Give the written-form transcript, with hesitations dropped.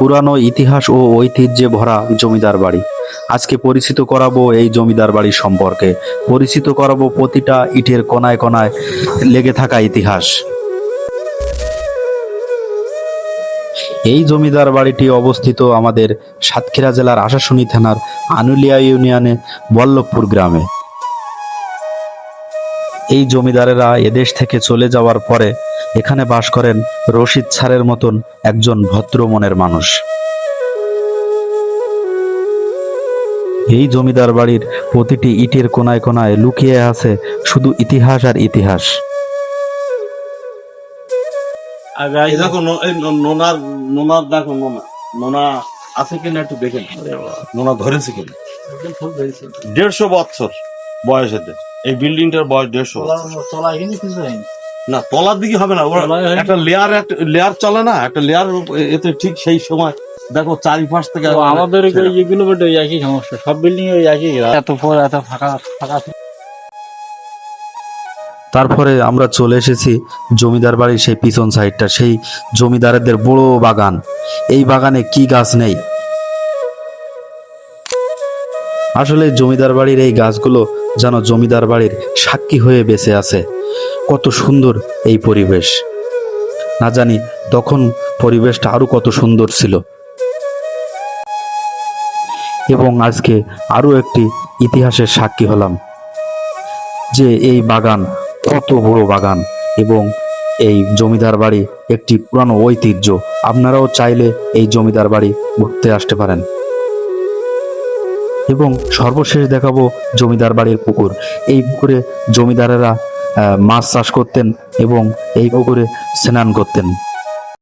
পুরানো ইতিহাস ও ঐতিহ্যে ভরা জমিদার বাড়ি। আজকে পরিচিত করাবো এই জমিদার বাড়ি সম্পর্কে, পরিচিত করাবো প্রতিটা ইটের কোনায় কোনায় লেগে থাকা ইতিহাস। এই জমিদার বাড়িটি অবস্থিত আমাদের সাতক্ষীরা জেলার আশাশুনি থানার আনুলিয়া ইউনিয়নে বল্লভপুর গ্রামে। এই জমিদারেরা এদেশ থেকে চলে যাওয়ার পরে এখানে বাস করেন রশিদ স্যারের মতন একজন ভদ্র মনের মানুষ। এই জমিদার বাড়ির প্রতিটি ইটের কোনায় কোনায় লুকিয়ে আছে শুধু ইতিহাস আর ইতিহাস। দেখো নোনার দেখো নোনা আছে কিনা একটু দেখেন, নোনা ধরেছে কিনা। 150 বছর বয়স এতে, এই বিল্ডিংটার বয়স 150 না, তলার দিকে হবে না, একটা লেয়ার চলে না, একটা লেয়ার এতে ঠিক সেই সময় দেখো চারিপাশ থেকে আমাদের এগুলো একই সমস্যা, সব বিল্ডিং একই, এত ফাঁকা ফাঁকা। তারপরে আমরা চলে এসেছি জমিদার বাড়ির সেই পিছন সাইডটা, সেই জমিদারদের বড় বাগান। এই বাগানে কি গাছ নেই। আসলে জমিদার বাড়ির এই গাছগুলো যেন জমিদার বাড়ির সাক্ষী হয়ে বেঁচে আছে। কত সুন্দর এই পরিবেশ, না জানি তখন পরিবেশটা আরো কত সুন্দর ছিল। এবং আজকে আরো একটি ইতিহাসের সাক্ষী হলাম যে এই বাগান কত বড় বাগান, এবং এই জমিদার বাড়ি একটি পুরানো ঐতিহ্য। আপনারাও চাইলে এই জমিদার বাড়ি ঘুরতে আসতে পারেন। এবং সর্বশেষ দেখাবো জমিদার বাড়ির পুকুর। এই পুকুরে জমিদারেরা মাছ চাষ করতেন এবং এই পুকুরে স্নান করতেন।